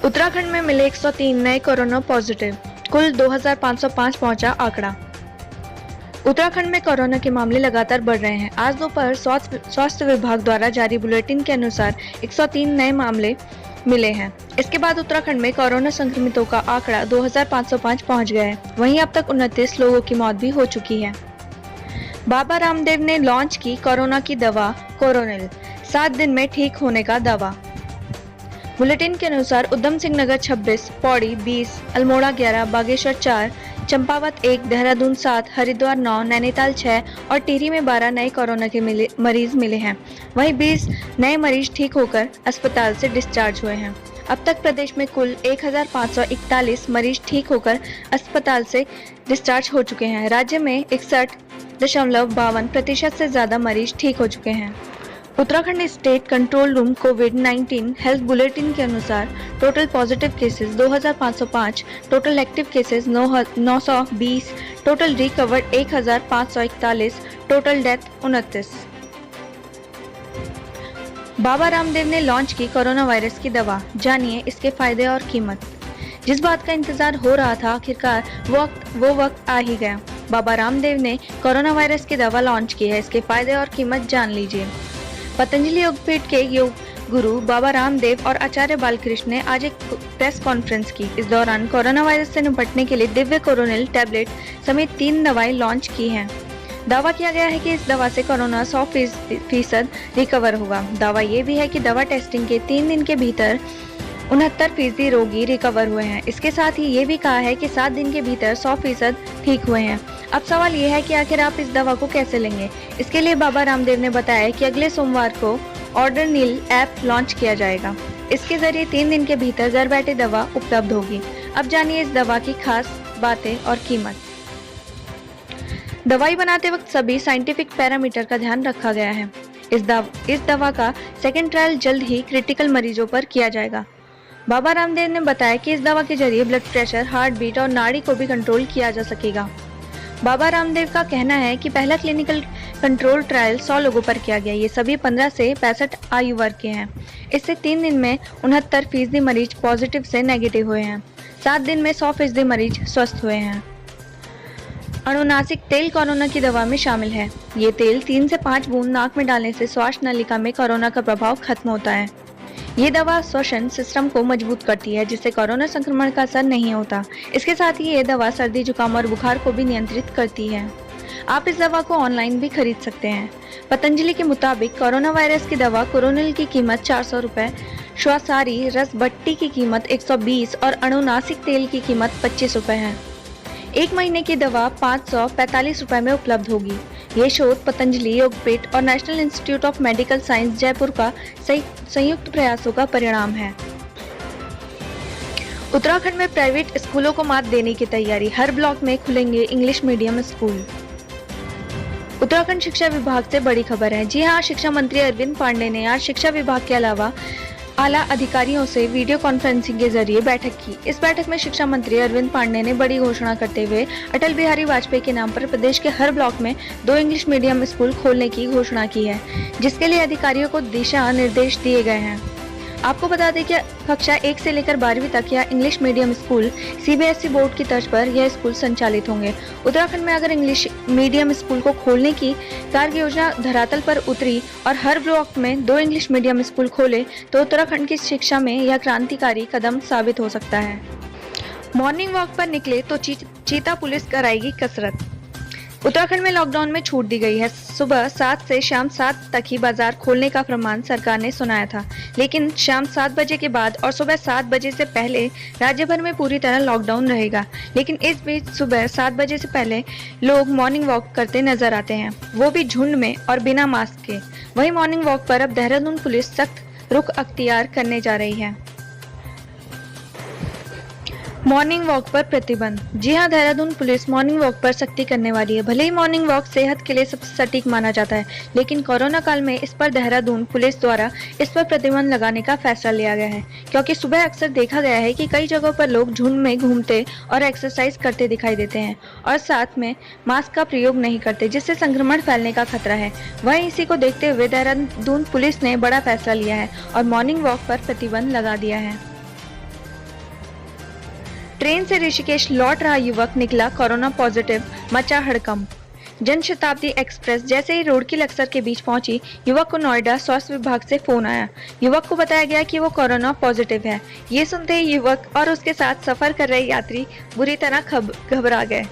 उत्तराखंड में मिले 103 नए कोरोना पॉजिटिव, कुल 2505 पहुंचा आंकड़ा। उत्तराखंड में कोरोना के मामले लगातार बढ़ रहे हैं। आज दोपहर स्वास्थ्य विभाग द्वारा जारी बुलेटिन के अनुसार 103 नए मामले मिले हैं। इसके बाद उत्तराखंड में कोरोना संक्रमितों का आंकड़ा 2505 पहुंच गया है। वहीं अब तक 29 लोगों की मौत भी हो चुकी है। बाबा रामदेव ने लॉन्च की कोरोना की दवा कोरोनिल, 7 दिन में ठीक होने का दावा। बुलेटिन के अनुसार उधम सिंह नगर 26, पौड़ी 20, अल्मोड़ा 11, बागेश्वर 4, चंपावत 1, देहरादून 7, हरिद्वार 9, नैनीताल 6 और टिहरी में 12 नए कोरोना के मरीज मिले हैं। वहीं 20 नए मरीज ठीक होकर अस्पताल से डिस्चार्ज हुए हैं। अब तक प्रदेश में कुल 1541 मरीज ठीक होकर अस्पताल से डिस्चार्ज हो चुके हैं। राज्य में 61.52% से ज्यादा मरीज ठीक हो चुके हैं। उत्तराखंड स्टेट कंट्रोल रूम कोविड-19 हेल्थ बुलेटिन के अनुसार total positive cases 2505, total active cases 920, total recovered 1541, total death 29। Baba Ramdev ने लॉन्च की कोरोना वायरस की दवा, जानिए इसके फायदे और कीमत। जिस बात का इंतजार हो रहा था, आखिरकार वो वक्त आ ही गया। बाबा रामदेव ने कोरोना वायरस की दवा लॉन्च की है। इसके फायदे और कीमत जान लीजिए। पतंजलि योगपीठ के योग गुरु बाबा रामदेव और आचार्य बालकृष्ण ने आज एक प्रेस कॉन्फ्रेंस की। इस दौरान कोरोना वायरस से निपटने के लिए दिव्य कोरोनिल टैबलेट समेत 3 दवाएं लॉन्च की हैं। दावा किया गया है कि इस दवा से कोरोना 100% रिकवर होगा। दावा ये भी है कि दवा टेस्टिंग के 3 दिन के भीतर 69% रोगी रिकवर हुए हैं। इसके साथ ही ये भी कहा है कि 7 दिन के भीतर 100% ठीक हुए हैं। अब सवाल ये है कि आखिर आप इस दवा को कैसे लेंगे। इसके लिए बाबा रामदेव ने बताया कि अगले सोमवार को ऑर्डरनील ऐप लॉन्च किया जाएगा। इसके जरिए 3 दिन के भीतर घर बैठे दवा उपलब्ध होगी। अब जानिए इस दवा की खास बातें और कीमत। दवाई बनाते वक्त सभी साइंटिफिक पैरामीटर का ध्यान रखा गया है। इस दवा का सेकेंड ट्रायल जल्द ही क्रिटिकल मरीजों पर किया जाएगा। बाबा रामदेव ने बताया कि इस दवा के जरिए ब्लड प्रेशर, हार्ट बीट और नाड़ी को भी कंट्रोल किया जा सकेगा। बाबा रामदेव का कहना है कि पहला क्लिनिकल कंट्रोल ट्रायल 100 लोगों पर किया गया। ये सभी 15 से 65 आयु वर्ग के हैं। इससे 3 दिन में 69% मरीज पॉजिटिव से नेगेटिव हुए हैं। 7 दिन में 100% मरीज स्वस्थ हुए हैं। अनुनासिक तेल कोरोना की दवा में शामिल है। ये तेल 3 से 5 बूंद नाक में डालने से श्वास नलिका में कोरोना का प्रभाव खत्म होता है। ये दवा श्वसन सिस्टम को मजबूत करती है, जिससे कोरोना संक्रमण का असर नहीं होता। इसके साथ ही ये दवा सर्दी, जुकाम और बुखार को भी नियंत्रित करती है। आप इस दवा को ऑनलाइन भी खरीद सकते हैं। पतंजलि के मुताबिक कोरोना वायरस की दवा कोरोनिल की कीमत 400 रुपए, श्वासारी रस भट्टी की कीमत 120 और अनुनासिक तेल की कीमत 25 रुपए है। 1 महीने की दवा 545 रुपए में उपलब्ध होगी। ये शोध पतंजलि योगपीठ और national institute of medical science Jaipur का संयुक्त प्रयासों का परिणाम है। उत्तराखंड में प्राइवेट स्कूलों को मात देने की तैयारी, हर ब्लॉक में खुलेंगे इंग्लिश मीडियम स्कूल। उत्तराखंड शिक्षा विभाग से बड़ी खबर है। जी हां, शिक्षा मंत्री अरविंद पांडे ने आज शिक्षा विभाग के अलावा आला अधिकारियों से वीडियो कॉन्फ्रेंसिंग के जरिए बैठक की। इस बैठक में शिक्षा मंत्री अरविंद पांडे ने बड़ी घोषणा करते हुए अटल बिहारी वाजपेयी के नाम पर प्रदेश के हर ब्लॉक में 2 इंग्लिश मीडियम स्कूल खोलने की घोषणा की है, जिसके लिए अधिकारियों को दिशा निर्देश दिए गए हैं। आपको बता दें कि कक्षा 1 से लेकर 12वीं तक या English medium school CBSE board की तर्ज पर यह स्कूल संचालित होंगे। उत्तराखंड में अगर इंग्लिश मीडियम स्कूल को खोलने की कार्य योजना धरातल पर उतरी और हर ब्लॉक में 2 इंग्लिश मीडियम स्कूल खोले तो उत्तराखंड की शिक्षा में यह क्रांतिकारी कदम साबित हो सकता है। मॉर्निंग वॉक पर निकले तो चीता पुलिस कराएगी कसरत। उत्तराखंड में लॉकडाउन में छूट दी गई है। सुबह 7 से शाम 7 तक ही बाजार खोलने का फरमान सरकार ने सुनाया था, लेकिन शाम 7 बजे के बाद और सुबह 7 बजे से पहले राज्य भर में पूरी तरह लॉकडाउन रहेगा। लेकिन इस बीच सुबह 7 बजे से पहले लोग मॉर्निंग वॉक करते नजर आते हैं, वो भी झुंड में और बिना मास्क के। वहीं मॉर्निंग वॉक पर अब देहरादून पुलिस सख्त रुख अख्तियार करने जा रही है। मॉर्निंग वॉक पर प्रतिबंध। जी हां, देहरादून पुलिस मॉर्निंग वॉक पर सख्ती करने वाली है। भले ही मॉर्निंग वॉक सेहत के लिए सबसे सटीक माना जाता है, लेकिन कोरोना काल में इस पर देहरादून पुलिस द्वारा इस पर प्रतिबंध लगाने का फैसला लिया गया है, क्योंकि सुबह अक्सर देखा गया है कि कई जगहों पर लोग झुंड में घूमते और एक्सरसाइज करते दिखाई देते हैं और साथ में मास्क का प्रयोग नहीं करते, जिससे संक्रमण फैलने का खतरा है। वहीं इसी को देखते हुए देहरादून पुलिस ने बड़ा फैसला लिया है और मॉर्निंग वॉक पर प्रतिबंध लगा दिया है। ट्रेन से ऋषिकेश लौट रहा युवक निकला कोरोना पॉजिटिव, मचा हड़कंप। जनशताब्दी एक्सप्रेस जैसे ही रोडकी लक्सर के बीच पहुंची, युवक को नोएडा स्वास्थ्य विभाग से फोन आया। युवक को बताया गया कि वो कोरोना पॉजिटिव है। ये सुनते ही युवक और उसके साथ सफर कर रहे यात्री बुरी तरह घबरा गए।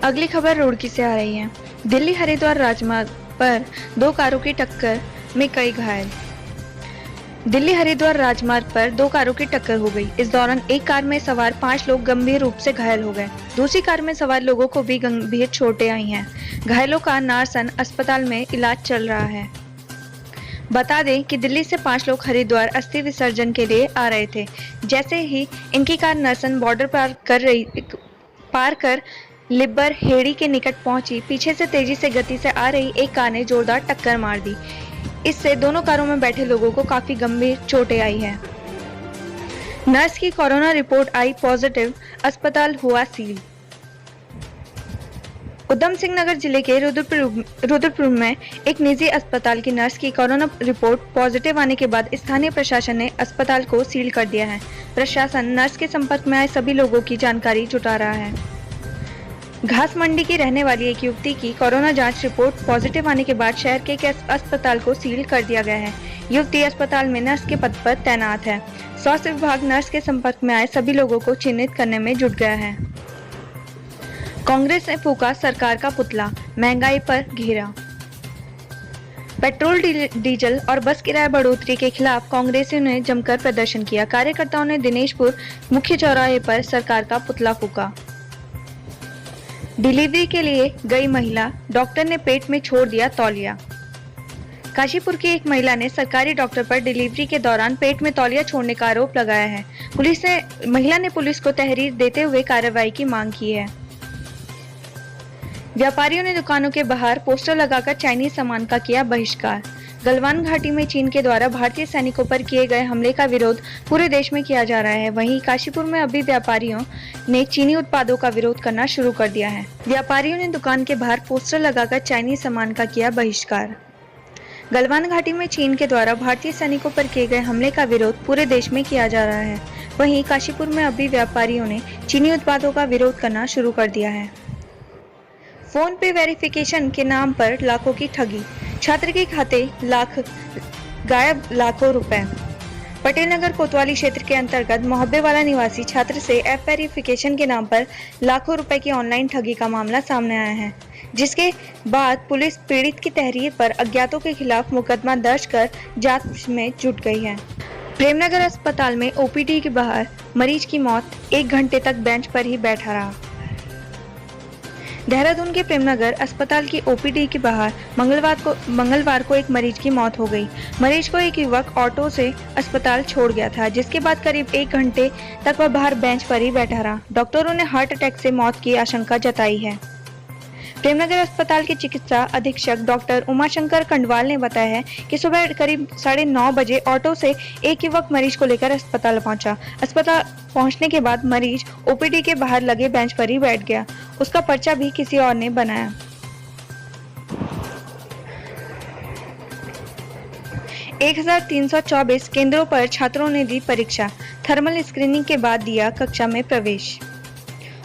अगली खबर रुड़की से आ रही है। दिल्ली हरिद्वार राजमार्ग पर 2 कारों की टक्कर में कई घायल। दिल्ली हरिद्वार राजमार्ग पर 2 कारों की टक्कर हो गई। इस दौरान एक कार में सवार 5 लोग गंभीर रूप से घायल हो गए। दूसरी कार में सवार लोगों को भी गंभीर चोटें आई हैं। घायलों का नारसन अस्पताल में इलाज चल रहा है। बता दें कि दिल्ली से 5 लोग हरिद्वार अस्थि विसर्जन के लिए आ रहे थे। जैसे ही इनकी कार नारसन बॉर्डर पार कर लिब्बर हेड़ी के निकट पहुंची, पीछे से तेजी से गति से आ रही एक कार ने जोरदार टक्कर मार दी। इससे दोनों कारों में बैठे लोगों को काफी गंभीर चोटें आई हैं। नर्स की कोरोना रिपोर्ट आई पॉजिटिव, अस्पताल हुआ सील। उधम सिंह नगर जिले के रुद्रपुर में एक निजी अस्पताल की नर्स की कोरोना रिपोर्ट पॉजिटिव आने के बाद स्थानीय प्रशासन ने अस्पताल को सील कर दिया है। प्रशासन नर्स के संपर्क में आए सभी लोगों की जानकारी जुटा रहा है। घास मंडी की रहने वाली एक युवती की कोरोना जांच रिपोर्ट पॉजिटिव आने के बाद शहर के एक अस्पताल को सील कर दिया गया है। युवती अस्पताल में नर्स के पद पर तैनात है। स्वास्थ्य विभाग नर्स के संपर्क में आए सभी लोगों को चिन्हित करने में जुट गया है। कांग्रेस ने फूका सरकार का पुतला, महंगाई पर घेरा। पेट्रोल डीजल और बस किराया बढ़ोतरी के खिलाफ कांग्रेसियों ने जमकर प्रदर्शन किया। कार्यकर्ताओं ने दिनेशपुर मुख्य चौराहे पर सरकार का पुतला फूका। डिलीवरी के लिए गई महिला, डॉक्टर ने पेट में छोड़ दिया तौलिया। काशीपुर की एक महिला ने सरकारी डॉक्टर पर डिलीवरी के दौरान पेट में तौलिया छोड़ने का आरोप लगाया है। महिला ने पुलिस को तहरीर देते हुए कार्रवाई की मांग की है। व्यापारियों ने दुकानों के बाहर पोस्टर लगाकर चाइनीज सामान का किया बहिष्कार। गलवान घाटी में चीन के द्वारा भारतीय सैनिकों पर किए गए हमले का विरोध पूरे देश में किया जा रहा है। वहीं काशीपुर में अभी व्यापारियों ने चीनी उत्पादों का विरोध करना शुरू कर दिया है। व्यापारियों ने दुकान के बाहर पोस्टर लगाकर चाइनीज सामान का किया बहिष्कार। गलवान घाटी में चीन के द्वारा भारतीय सैनिकों पर किए गए हमले का विरोध पूरे देश में किया जा रहा है। वहीं काशीपुर में अभी व्यापारियों ने चीनी उत्पादों का विरोध करना शुरू कर दिया है। फोन पे वेरिफिकेशन के नाम पर लाखों की ठगी, छात्र के खाते गायब लाखों रुपए। पटेल नगर कोतवाली क्षेत्र के अंतर्गत मोहब्बे वाला निवासी छात्र से ऐप वेरिफिकेशन के नाम पर लाखों रुपए की ऑनलाइन ठगी का मामला सामने आया है, जिसके बाद पुलिस पीड़ित की तहरीर पर अज्ञातों के खिलाफ मुकदमा दर्ज कर जांच में जुट गई है। प्रेमनगर अस्पताल में ओपीडी के बाहर मरीज की मौत, 1 घंटे तक बेंच पर ही बैठा रहा। देहरादून के प्रेमनगर अस्पताल की ओपीडी के बाहर मंगलवार को एक मरीज की मौत हो गई। मरीज को एक युवक ऑटो से अस्पताल छोड़ गया था, जिसके बाद करीब 1 घंटे तक वह बाहर बेंच पर ही बैठा रहा। डॉक्टरों ने हार्ट अटैक से मौत की आशंका जताई है। प्रेमनगर अस्पताल के चिकित्सा अधीक्षक डॉक्टर उमाशंकर खंडवाल ने बताया है कि सुबह करीब 9:30 बजे ऑटो से एक युवक मरीज को लेकर अस्पताल पहुंचा। अस्पताल पहुंचने के बाद मरीज ओपीडी के बाहर लगे बेंच पर ही बैठ गया। उसका पर्चा भी किसी और ने बनाया। एक 1324 केंद्रों पर छात्रों ने दी परीक्षा। थर्मल स्क्रीनिंग के बाद दिया कक्षा में प्रवेश।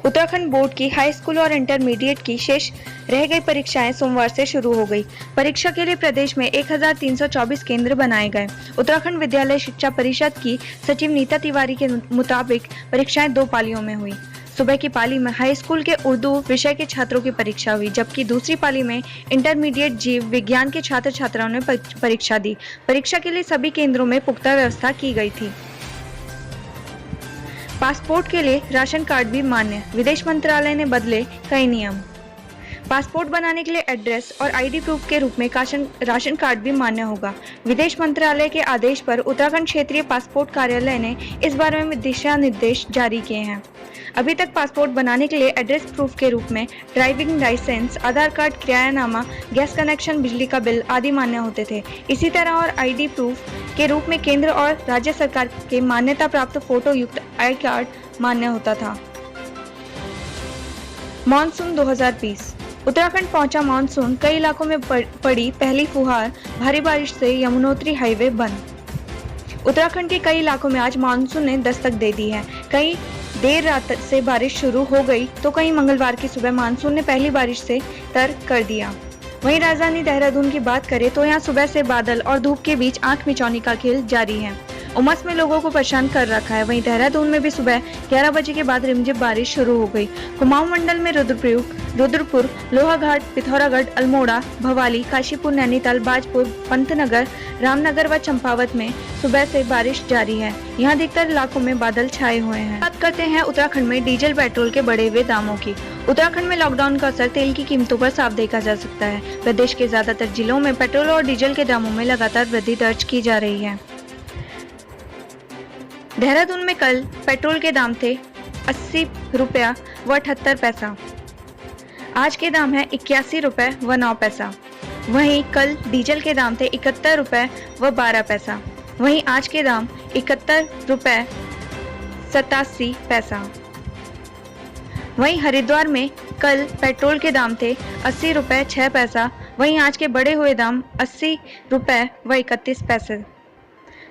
उत्तराखंड बोर्ड की हाई स्कूल और इंटरमीडिएट की शेष रह गई परीक्षाएं सोमवार से शुरू हो गई। परीक्षा के लिए प्रदेश में 1324 केंद्र बनाए गए। उत्तराखंड विद्यालय शिक्षा परिषद की सचिव नीता तिवारी के मुताबिक परीक्षाएं 2 पालियों में हुई। सुबह की पाली में हाई स्कूल के उर्दू विषय के छात्रों की परीक्षा हुई, जबकि दूसरी पाली में इंटरमीडिएट जीव विज्ञान के छात्र छात्राओं ने परीक्षा दी। परीक्षा के लिए सभी केंद्रों में पुख्ता व्यवस्था की गई थी। पासपोर्ट के लिए राशन कार्ड भी मान्य, विदेश मंत्रालय ने बदले कई नियम। पासपोर्ट बनाने के लिए एड्रेस और आईडी प्रूफ के रूप में राशन कार्ड भी मान्य होगा। विदेश मंत्रालय के आदेश पर उत्तराखंड क्षेत्रीय पासपोर्ट कार्यालय ने इस बारे में दिशा निर्देश जारी किए हैं। अभी तक पासपोर्ट बनाने के लिए एड्रेस प्रूफ के रूप में ड्राइविंग लाइसेंस, आधार कार्ड, किरायानामा, गैस कनेक्शन, बिजली का बिल आदि मान्य होते थे। इसी तरह और आईडी प्रूफ के रूप में केंद्र और राज्य सरकार के मान्यता प्राप्त फोटो युक्त आई कार्ड मान्य होता था। मानसून 2020 उत्तराखंड पहुंचा मानसून, कई इलाकों में पड़ी पहली फुहार, भारी बारिश से यमुनोत्री हाईवे बंद। उत्तराखंड के कई इलाकों में आज मानसून ने दस्तक दे दी है। कई देर रात से बारिश शुरू हो गई तो कहीं मंगलवार की सुबह मानसून ने पहली बारिश से तर्क कर दिया। वहीं राजधानी देहरादून की बात करें तो यहाँ सुबह से बादल और धूप के बीच आंख मिचौनी का खेल जारी है। उमस में लोगों को परेशान कर रखा है। वहीं देहरादून में भी सुबह 11 बजे के बाद रिमझिम बारिश शुरू हो गई। कुमाऊं मंडल में रुद्रपुर, लोहाघाट, पिथौरागढ़, अल्मोड़ा, भवाली, काशीपुर, नैनीताल, बाजपुर, पंतनगर, रामनगर व चंपावत में सुबह से बारिश जारी है। यहाँ अधिकतर इलाकों में बादल छाए हुए हैं। बात करते हैं उत्तराखंड में डीजल पेट्रोल के बढ़े हुए दामों की। उत्तराखंड में लॉकडाउन का असर तेल की कीमतों पर साफ देखा जा सकता है। प्रदेश के ज्यादातर जिलों में पेट्रोल और डीजल के दामों में लगातार वृद्धि दर्ज की जा रही है। देहरादून में कल पेट्रोल के दाम थे 80 रुपया व 78 पैसा। आज के दाम है 81 रुपए व 9 पैसा। वहीं कल डीजल के दाम थे 71 रुपए व 12 पैसा। वहीं आज के दाम 71 रुपए 87 पैसा। वहीं हरिद्वार में कल पेट्रोल के दाम थे 80 रुपए 6 पैसा। वहीं आज के बढ़े हुए दाम 80 रुपए व 31 पैसे।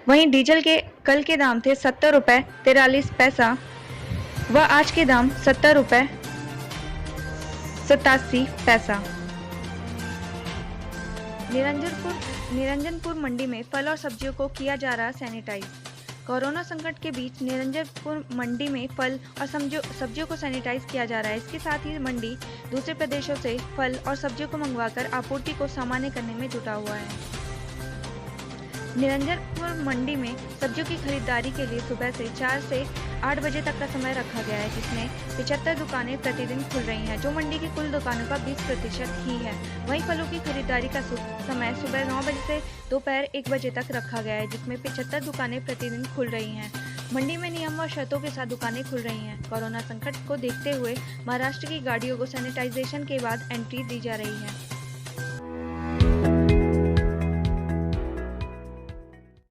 वहीं डीजल के कल के दाम थे 70 रुपए 43 पैसा व आज के दाम 70 रुपए 87 पैसा। निरंजनपुर मंडी में फल और सब्जियों को किया जा रहा सैनिटाइज। कोरोना संकट के बीच निरंजनपुर मंडी में फल और सब्जियों को सैनिटाइज किया जा रहा है। इसके साथ ही मंडी दूसरे प्रदेशों से फल और सब्जियों को मंगवाकर आपूर्ति को सामान्य करने में जुटा हुआ है। निरंजनपुर मंडी में सब्जियों की खरीदारी के लिए सुबह से 4 से 8 बजे तक का समय रखा गया है, जिसमें 75 दुकानें प्रतिदिन खुल रही हैं, जो मंडी की कुल दुकानों का 20% ही है। वहीं फलों की खरीदारी का समय सुबह 9 बजे से दोपहर 1 बजे तक रखा गया है, जिसमें 75 दुकानें प्रतिदिन खुल रही हैं। मंडी में नियम व शर्तों के साथ दुकानें खुल रही हैं। कोरोना संकट को देखते हुए महाराष्ट्र की गाड़ियों को सैनिटाइजेशन के बाद एंट्री दी जा रही है।